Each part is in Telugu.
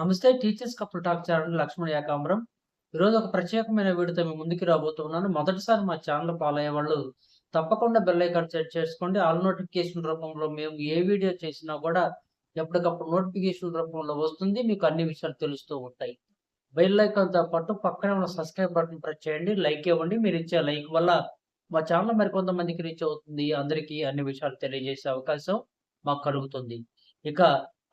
నమస్తే teachers couple talk channel Lakshman Ekambaram. ఈరోజు ఒక ప్రత్యేకమైన వీడియోతో మీ ముందుకు రాబోతున్నాను. మొదటిసారి మా ఛానల్ ఫాలో అయ్యే వాళ్ళు తప్పకుండా బెల్ ఐకాన్ సెట్ చేసుకోండి. ఆల్ నోటిఫికేషన్ రూపంలో మేము ఏ వీడియో చేసినా కూడా ఎప్పటికప్పుడు నోటిఫికేషన్ రూపంలో వస్తుంది. మీకు అన్ని విషయాలు తెలుస్తూ ఉంటాయి. బెల్ ఐకాన్‌తో పాటు పక్కనే ఉన్న సబ్స్క్రైబ్ బటన్ ప్రెస్ చేయండి. లైక్ ఇవ్వండి. మీరిచ్చే లైక్ వల్ల మా ఛానల్ మరికొంతమందికి రీచ్ అవుతుంది. అందరికీ అన్ని విషయాలు తెలియజేసే అవకాశం మాకు కలుగుతుంది. ఇక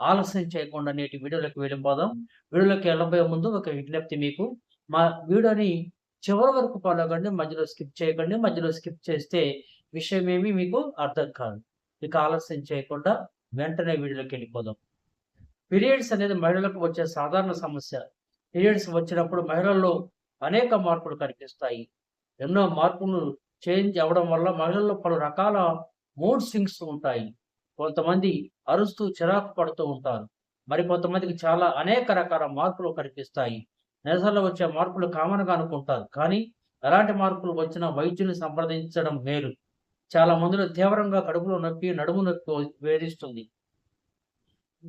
ఆలస్యం చేయకుండా నేటి వీడియోలోకి వెళ్ళిపోదాం. వీడియోలోకి వెళ్ళబోయే ముందు ఒక విజ్ఞప్తి మీకు. మా వీడియోని చివరి వరకు ఫాలో అవ్వండి. మధ్యలో స్కిప్ చేయకండి. మధ్యలో స్కిప్ చేస్తే విషయమేమి మీకు అర్థం కాదు. ఇక ఆలస్యం చేయకుండా వెంటనే వీడియోలోకి వెళ్ళిపోదాం. పీరియడ్స్ అనేది మహిళలకు వచ్చే సాధారణ సమస్య. పీరియడ్స్ వచ్చినప్పుడు మహిళల్లో అనేక మార్పులు కనిపిస్తాయి. ఎన్నో మార్పులు చేంజ్ అవ్వడం వల్ల మహిళల్లో పలు రకాల మూడ్ స్వింగ్స్ ఉంటాయి. కొంతమంది అరుస్తూ చిరాకు పడుతూ ఉంటారు. మరి కొంతమందికి చాలా అనేక రకాల మార్పులు కనిపిస్తాయి. నెలసరిలో వచ్చే మార్పులు కామన్‌గా అనుకుంటారు. కానీ ఎలాంటి మార్పులు వచ్చినా వైద్యుని సంప్రదించడం మేలు. చాలా మందిలో తీవ్రంగా కడుపులో నొప్పి, నడుము నొప్పి వేధిస్తుంది.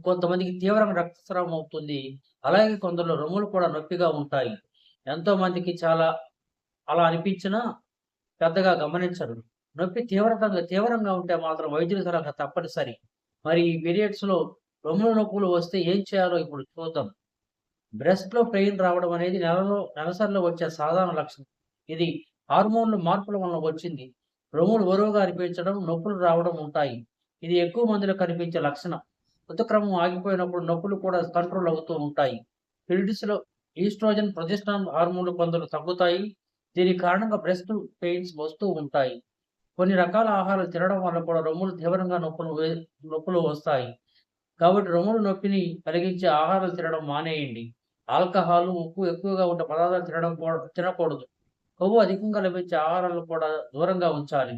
కొంతమందికి తీవ్రంగా రక్తస్రావం అవుతుంది. అలాగే కొందరిలో రొమ్ములు కూడా నొప్పిగా ఉంటాయి. ఎంతో మందికి చాలా అలా అనిపించినా పెద్దగా గమనించరు. నొప్పి తీవ్రంగా ఉంటే మాత్రం వైద్యుల సలహా తప్పనిసరి. మరి ఈ పీరియడ్స్‌లో రొమ్ముల నొప్పులు వస్తే ఏం చేయాలో ఇప్పుడు చూద్దాం. బ్రెస్ట్‌లో పెయిన్ రావడం అనేది నెలసరిలో వచ్చే సాధారణ లక్షణం. ఇది హార్మోన్‌ల మార్పుల వలన వచ్చింది. రొమ్ములు బరువుగా అనిపించడం, నొప్పులు రావడం ఉంటాయి. ఇది ఎక్కువ మందిలో కనిపించే లక్షణం. ఋతుక్రమం ఆగిపోయినప్పుడు నొప్పులు కూడా కంట్రోల్ అవుతూ ఉంటాయి. పీరియడ్స్‌లో ఈస్ట్రోజన్, ప్రొజెస్టరాన్ హార్మోన్‌లు కొందరు తగ్గుతాయి. దీని కారణంగా బ్రెస్ట్ పెయిన్స్ వస్తూ ఉంటాయి. కొన్ని రకాల ఆహారాలు తినడం వల్ల కూడా రొమ్ములు తీవ్రంగా నొప్పులు వస్తాయి. కాబట్టి రొమ్ముల నొప్పిని కలిగించే ఆహారాలు తినడం మానేయండి. ఆల్కహాలు, ఉప్పు ఎక్కువగా ఉండే పదార్థాలు తినకూడదు. కొవ్వు అధికంగా లభించే ఆహారాలను కూడా దూరంగా ఉంచాలి.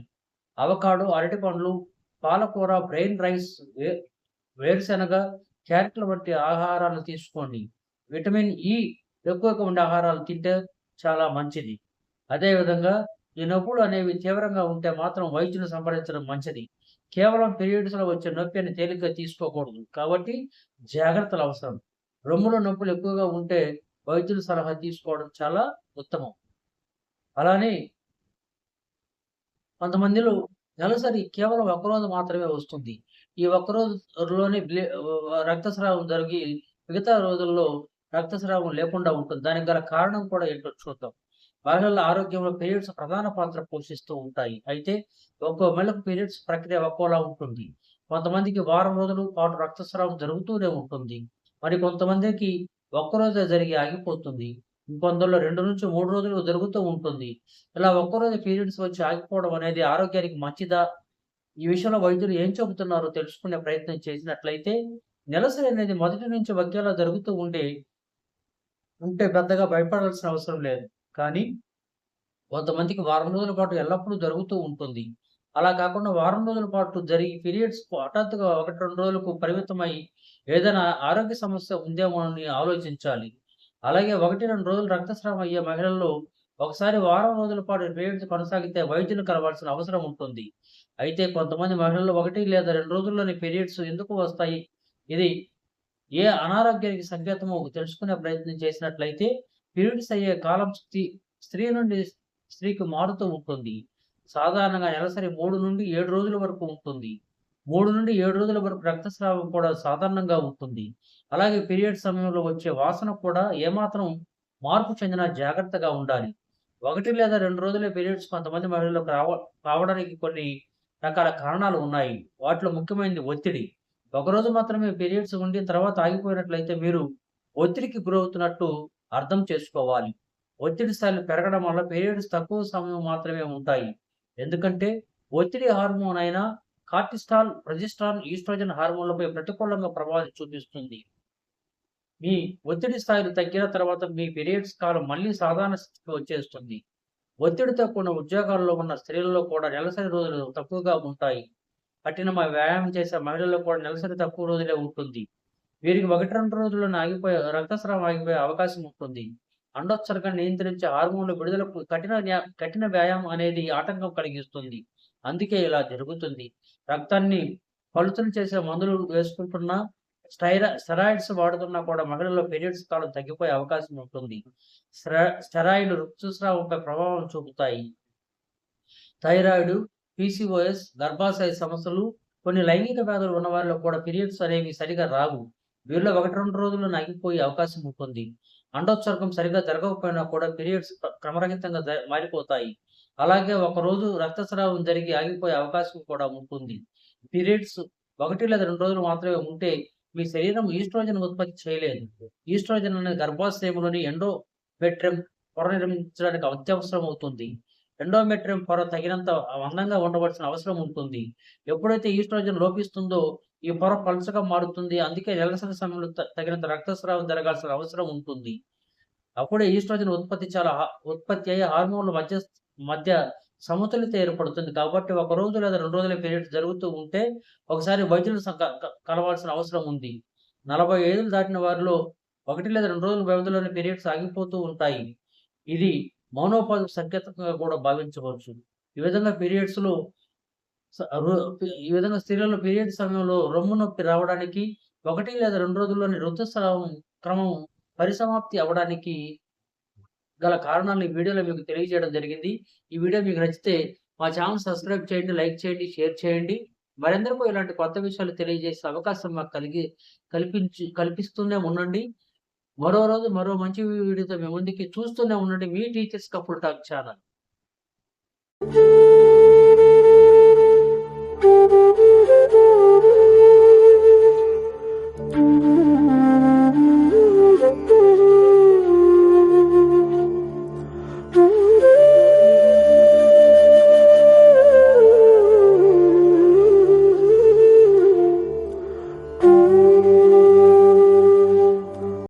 అవకాడో, అరటిపండ్లు, పాలకూర, బ్రెయిన్ రైస్, వేరుశెనగ, క్యారెట్‌ల వంటి ఆహారాలు తీసుకోండి. విటమిన్ ఇ ఎక్కువగా ఉండే ఆహారాలు తింటే చాలా మంచిది. అదే విధంగా ఈ నొప్పులు అనేవి తీవ్రంగా ఉంటే మాత్రం వైద్యుని సంప్రదించడం మంచిది. కేవలం పీరియడ్స్‌లో వచ్చే నొప్పి అని తేలిగ్గా తీసుకోకూడదు. కాబట్టి జాగ్రత్తలు అవసరం. రొమ్ములో నొప్పులు ఎక్కువగా ఉంటే వైద్యుల సలహా తీసుకోవడం చాలా ఉత్తమం. అలానే కొంతమందిలో నెలసరి కేవలం ఒక్కరోజు మాత్రమే వస్తుంది. ఈ ఒక్కరోజులోనే రక్తస్రావం జరిగి మిగతా రోజుల్లో రక్తస్రావం లేకుండా ఉంటుంది. దానికి గల కారణం కూడా ఏంటో చూద్దాం. మహిళల ఆరోగ్యంలో పీరియడ్స్ ప్రధాన పాత్ర పోషిస్తూ ఉంటాయి. అయితే ఒక్కో మహిళకు పీరియడ్స్ ప్రక్రియ ఒక్కోలా ఉంటుంది. కొంతమందికి వారం రోజుల పాటు రక్తస్రావం జరుగుతూనే ఉంటుంది. మరి కొంతమందికి ఒక్కరోజే జరిగి ఆగిపోతుంది. ఇంకొందరిలో 2-3 రోజులు జరుగుతూ ఉంటుంది. ఇలా ఒక్కరోజు పీరియడ్స్ వచ్చి ఆగిపోవడం అనేది ఆరోగ్యానికి మంచిదా? ఈ విషయంలో వైద్యులు ఏం చెబుతున్నారో తెలుసుకునే ప్రయత్నం చేసినట్లయితే, నెలసరి అనేది మొదటి నుంచి ఒకేలా జరుగుతూ ఉంటే పెద్దగా భయపడాల్సిన అవసరం లేదు. కానీ కొంతమందికి వారం రోజుల పాటు ఎల్లప్పుడూ జరుగుతూ ఉంటుంది. అలా కాకుండా వారం రోజుల పాటు జరిగి పీరియడ్స్ హఠాత్తుగా 1, 2 రోజులకు పరిమితమై ఏదైనా ఆరోగ్య సమస్య ఉందేమో అని ఆలోచించాలి. అలాగే 1, 2 రోజులు రక్తస్రావం అయ్యే మహిళల్లో ఒకసారి వారం రోజుల పాటు పీరియడ్స్ కొనసాగితే వైద్యుని కలవాల్సిన అవసరం ఉంటుంది. అయితే కొంతమంది మహిళల్లో 1 లేదా 2 రోజుల్లోనే పీరియడ్స్ ఎందుకు వస్తాయి? ఇది ఏ అనారోగ్యానికి సంకేతమో తెలుసుకునే ప్రయత్నం చేసినట్లయితే పీరియడ్స్ అయ్యే కాలం స్త్రీ నుండి స్త్రీకి మారుతూ ఉంటుంది. సాధారణంగా నెలసరి 3-7 రోజుల వరకు ఉంటుంది. 3-7 రోజుల వరకు రక్తస్రావం కూడా సాధారణంగా ఉంటుంది. అలాగే పీరియడ్ సమయంలో వచ్చే వాసన కూడా ఏమాత్రం మార్పు చెందినా జాగ్రత్తగా ఉండాలి. 1 లేదా 2 రోజులే పీరియడ్స్ కొంతమంది మహిళలకు రావడానికి కొన్ని రకాల కారణాలు ఉన్నాయి. వాటిలో ముఖ్యమైనది ఒత్తిడి. ఒకరోజు మాత్రమే పీరియడ్స్ ఉండి తర్వాత ఆగిపోయినట్లయితే మీరు ఒత్తిడికి గురవుతున్నట్టు అర్థం చేసుకోవాలి. ఒత్తిడి స్థాయిలు పెరగడం వల్ల పీరియడ్స్ తక్కువ సమయం మాత్రమే ఉంటాయి. ఎందుకంటే ఒత్తిడి హార్మోన్ అయిన కార్టిసాల్, ప్రొజెస్టరాన్, ఈస్ట్రోజన్ హార్మోన్లపై ప్రతికూలంగా ప్రభావం చూపిస్తుంది. మీ ఒత్తిడి స్థాయిలు తగ్గిన తర్వాత మీ పీరియడ్స్ కాలం మళ్ళీ సాధారణ స్థితికి వచ్చేస్తుంది. ఒత్తిడితో కూడిన ఉద్యోగాల్లో ఉన్న స్త్రీలలో కూడా నెలసరి రోజులు తక్కువగా ఉంటాయి. కఠినమైన వ్యాయామం చేసే మహిళల్లో కూడా నెలసరి తక్కువ రోజులే ఉంటుంది. వీరికి 1, 2 రోజుల్లోనే రక్తస్రావం ఆగిపోయే అవకాశం ఉంటుంది. అండోత్సర్గాన్ని నియంత్రించే హార్మోన్ల విడుదలకు కఠిన వ్యాయామం అనేది ఆటంకం కలిగిస్తుంది. అందుకే ఇలా జరుగుతుంది. రక్తాన్ని కలుషితం చేసే మందులు వేసుకుంటున్నా స్టెరాయిడ్స్ వాడుతున్నా కూడా మహిళల్లో పీరియడ్స్ కాలం తగ్గిపోయే అవకాశం ఉంటుంది. స్టెరాయిడ్‌లు ఋతుస్రావంపై ప్రభావం చూపుతాయి. థైరాయిడ్, పీసీఓఎస్, గర్భాశయ సమస్యలు, కొన్ని లైంగిక వ్యాధులు ఉన్నవారిలో కూడా పీరియడ్స్ అనేవి సరిగా రావు. వీరిలో 1, 2 రోజుల్లోనే ఆగిపోయే అవకాశం ఉంటుంది. అండోత్సర్గం సరిగ్గా జరగకపోయినా కూడా పీరియడ్స్ క్రమరహితంగా మారిపోతాయి. అలాగే ఒకరోజు రక్తస్రావం జరిగి ఆగిపోయే అవకాశం కూడా ఉంటుంది. పీరియడ్స్ 1 లేదా 2 రోజులు మాత్రమే ఉంటే మీ శరీరం ఈస్ట్రోజన్ ఉత్పత్తి చేయలేదు. ఈస్ట్రోజన్ అనేది గర్భాశయంలోని ఎండోమెట్రియం పొర నిర్మించడానికి అత్యవసరం అవుతుంది. ఎండోమెట్రియం పొర తగినంత అందంగా ఉండవలసిన అవసరం ఉంటుంది. ఎప్పుడైతే ఈస్ట్రోజన్ లోపిస్తుందో ఈ పొర పలుచగా మారుతుంది. అందుకే నెలసరి సమయంలో తగినంత రక్తస్రావం జరగాల్సిన అవసరం ఉంటుంది. అప్పుడే ఈస్ట్రోజన్ ఉత్పత్తి అయ్యే హార్మోన్ల మధ్య మధ్య సమతుల్యత ఏర్పడుతుంది. కాబట్టి ఒక రోజు లేదా 2 రోజుల పీరియడ్స్ జరుగుతూ ఉంటే ఒకసారి వైద్యులను కలవాల్సిన అవసరం ఉంది. 45 దాటిన వారిలో 1 లేదా 2 రోజుల వ్యవధిలోనే పీరియడ్స్ ఆగిపోతూ ఉంటాయి. ఇది మోనోపాజ్ సంకేతంగా కూడా భావించవచ్చు. ఈ విధంగా పీరియడ్స్‌లో స రు ఈ విధంగా స్త్రీలలో పీరియడ్ సమయంలో రొమ్ము నొప్పి రావడానికి 1 లేదా 2 రోజుల్లోనే ఋతుస్రావం క్రమం పరిసమాప్తి అవ్వడానికి గల కారణాలను ఈ వీడియోలో మీకు తెలియజేయడం జరిగింది. ఈ వీడియో మీకు నచ్చితే మా ఛానెల్ సబ్స్క్రైబ్ చేయండి, లైక్ చేయండి, షేర్ చేయండి. మరెందరికో ఇలాంటి కొత్త విషయాలు తెలియజేసే అవకాశం మాకు కల్పిస్తూనే ఉండండి. మరో రోజు మరో మంచి వీడియోతో మీ ముందుకి చూస్తూనే ఉండండి. మీ టీచర్స్ కపుల్ టాక్ ఛానల్.